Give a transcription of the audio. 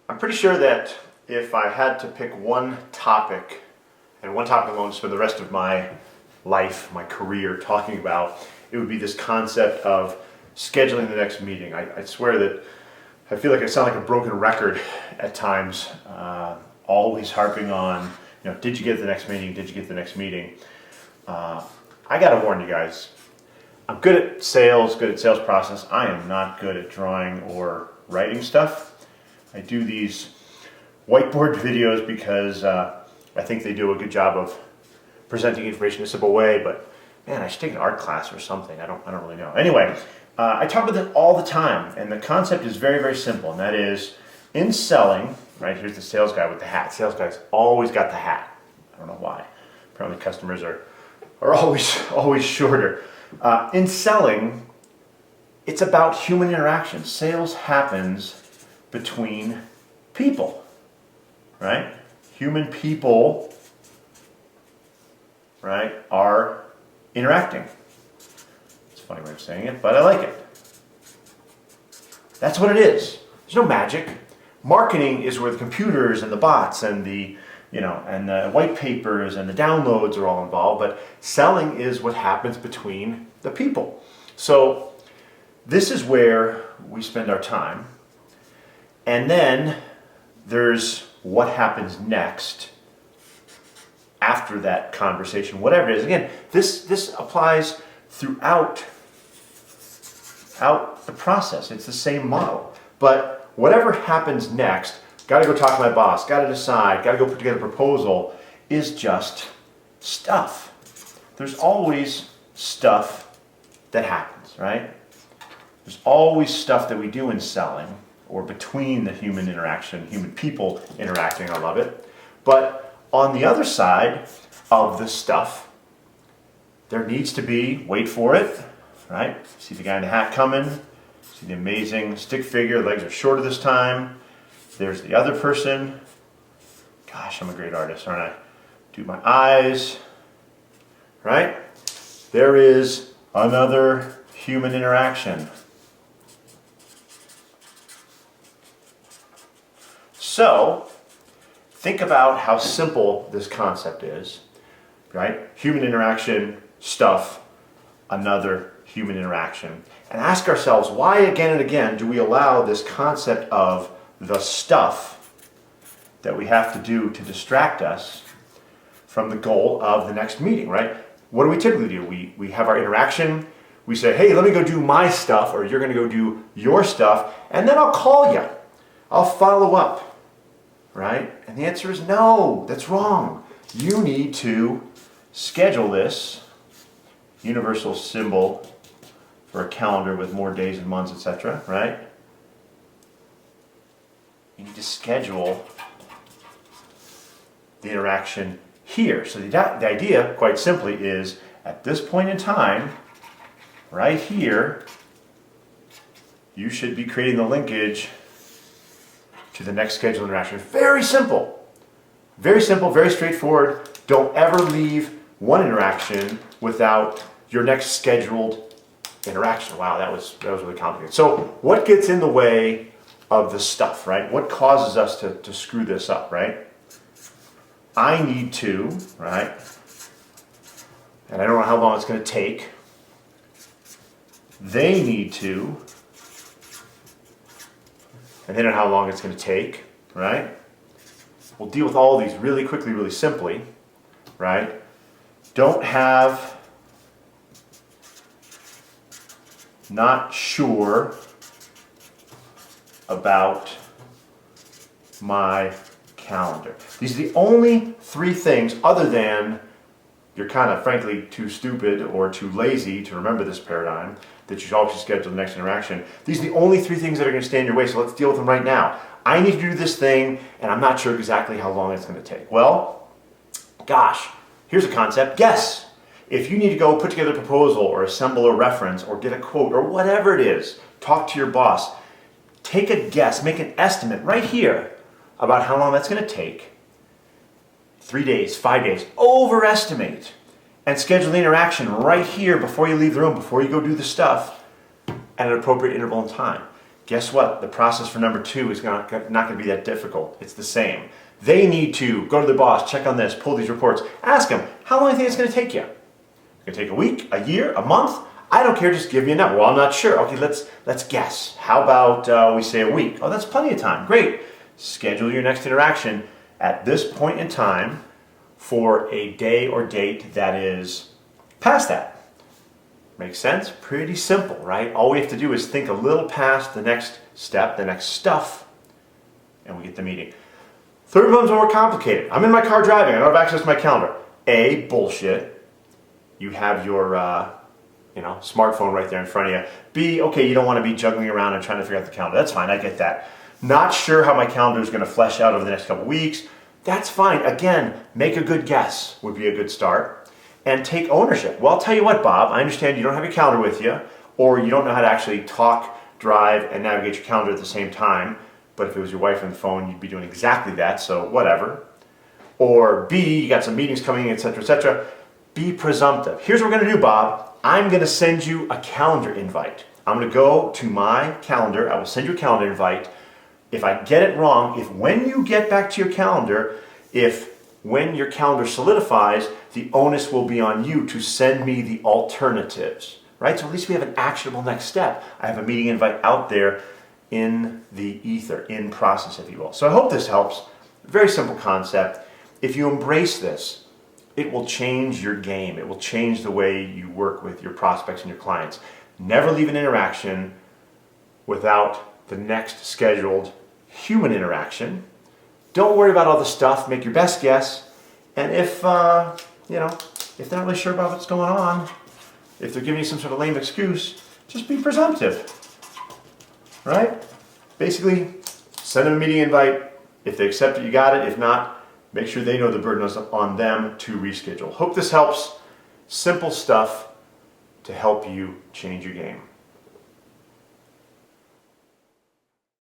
I'm pretty sure that if I had to pick one topic, and one topic alone to spend the rest of my life, my career talking about, it would be this concept of scheduling the next meeting. I swear that I feel like I sound like a broken record at times, always harping on, did you get the next meeting? Did you get the next meeting? I gotta warn you guys, I'm good at sales process. I am not good at drawing or writing stuff. I do these whiteboard videos because I think they do a good job of presenting information in a simple way, but man, I should take an art class or something. I don't really know. Anyway, I talk about it all the time, and the concept is very, very simple, and that is in selling, right? Here's the sales guy with the hat. Sales guy's always got the hat. I don't know why. Apparently customers are always shorter. In selling, it's about human interaction. Sales happens between people, right? Human people, right, are interacting. It's a funny way of saying it, but I like it. That's what it is. There's no magic. Marketing is where the computers and the bots and the white papers and the downloads are all involved, but selling is what happens between the people. So this is where we spend our time. And then there's what happens next after that conversation, whatever it is. Again, this applies throughout the process. It's the same model. But whatever happens next, got to go talk to my boss, got to decide, got to go put together a proposal, is just stuff. There's always stuff that happens, right? There's always stuff that we do in selling, or between the human interaction, human people interacting, I love it. But on the other side of the stuff, there needs to be, wait for it, right? See the guy in the hat coming, see the amazing stick figure, legs are shorter this time. There's the other person. Gosh, I'm a great artist, aren't I? Do my eyes, right? There is another human interaction. So, think about how simple this concept is, right? Human interaction, stuff, another human interaction. And ask ourselves, why again and again do we allow this concept of the stuff that we have to do to distract us from the goal of the next meeting, right? What do we typically do? We have our interaction, we say, hey, let me go do my stuff, or you're gonna go do your stuff, and then I'll call you. I'll follow up. Right? And the answer is no, that's wrong. You need to schedule this universal symbol for a calendar with more days and months, etc., right? You need to schedule the interaction here. So the idea, quite simply, is at this point in time, right here, you should be creating the linkage to the next scheduled interaction. Very simple, very straightforward. Don't ever leave one interaction without your next scheduled interaction. Wow, that was really complicated. So what gets in the way of the stuff, right? What causes us to screw this up, right? I need to, right? And I don't know how long it's going to take. They need to, and they don't know how long it's going to take, right? We'll deal with all of these really quickly, really simply, right? Don't have, not sure about my calendar. These are the only three things, other than you're kind of frankly too stupid or too lazy to remember this paradigm, that you should always schedule the next interaction. These are the only three things that are going to stand in your way, so let's deal with them right now. I need to do this thing, and I'm not sure exactly how long it's going to take. Well, gosh, here's a concept. Guess. If you need to go put together a proposal or assemble a reference or get a quote or whatever it is, talk to your boss, take a guess, make an estimate right here about how long that's going to take. 3 days, 5 days, overestimate, and schedule the interaction right here before you leave the room, before you go do the stuff, at an appropriate interval in time. guess what? The process for number 2 is not going to be that difficult. It's the same. They need to go to their boss, check on this, pull these reports, ask them, how long do you think it's going to take you? It's going to take a week, a year, a month? I don't care, just give me a number. Well, I'm not sure. Okay, let's guess. How about we say a week? Oh, that's plenty of time. Great. Schedule your next interaction at this point in time for a day or date that is past that. Makes sense? Pretty simple, right? All we have to do is think a little past the next step, the next stuff, and we get the meeting. Third one's more complicated. I'm in my car driving. I don't have access to my calendar. A, bullshit. You have your smartphone right there in front of you. B, okay, you don't want to be juggling around and trying to figure out the calendar. That's fine, I get that. Not sure how my calendar is going to flesh out over the next couple weeks. That's fine. Again, make a good guess would be a good start. And take ownership. Well, I'll tell you what, Bob, I understand you don't have your calendar with you, or you don't know how to actually talk, drive, and navigate your calendar at the same time. But if it was your wife on the phone, you'd be doing exactly that, so whatever. Or B, you got some meetings coming in, etc., etc. Be presumptive. Here's what we're going to do, Bob. I'm going to send you a calendar invite. I'm going to go to my calendar. I will send you a calendar invite. If I get it wrong, if when you get back to your calendar, when your calendar solidifies, the onus will be on you to send me the alternatives, right? So at least we have an actionable next step. I have a meeting invite out there in the ether, in process, if you will. So I hope this helps. Very simple concept. If you embrace this, it will change your game. It will change the way you work with your prospects and your clients. Never leave an interaction without the next scheduled human interaction. Don't worry about all the stuff. Make your best guess. And if they're not really sure about what's going on, if they're giving you some sort of lame excuse, just be presumptive, right? Basically, send them a meeting invite. If they accept it, you got it. If not, make sure they know the burden is on them to reschedule. Hope this helps. Simple stuff to help you change your game.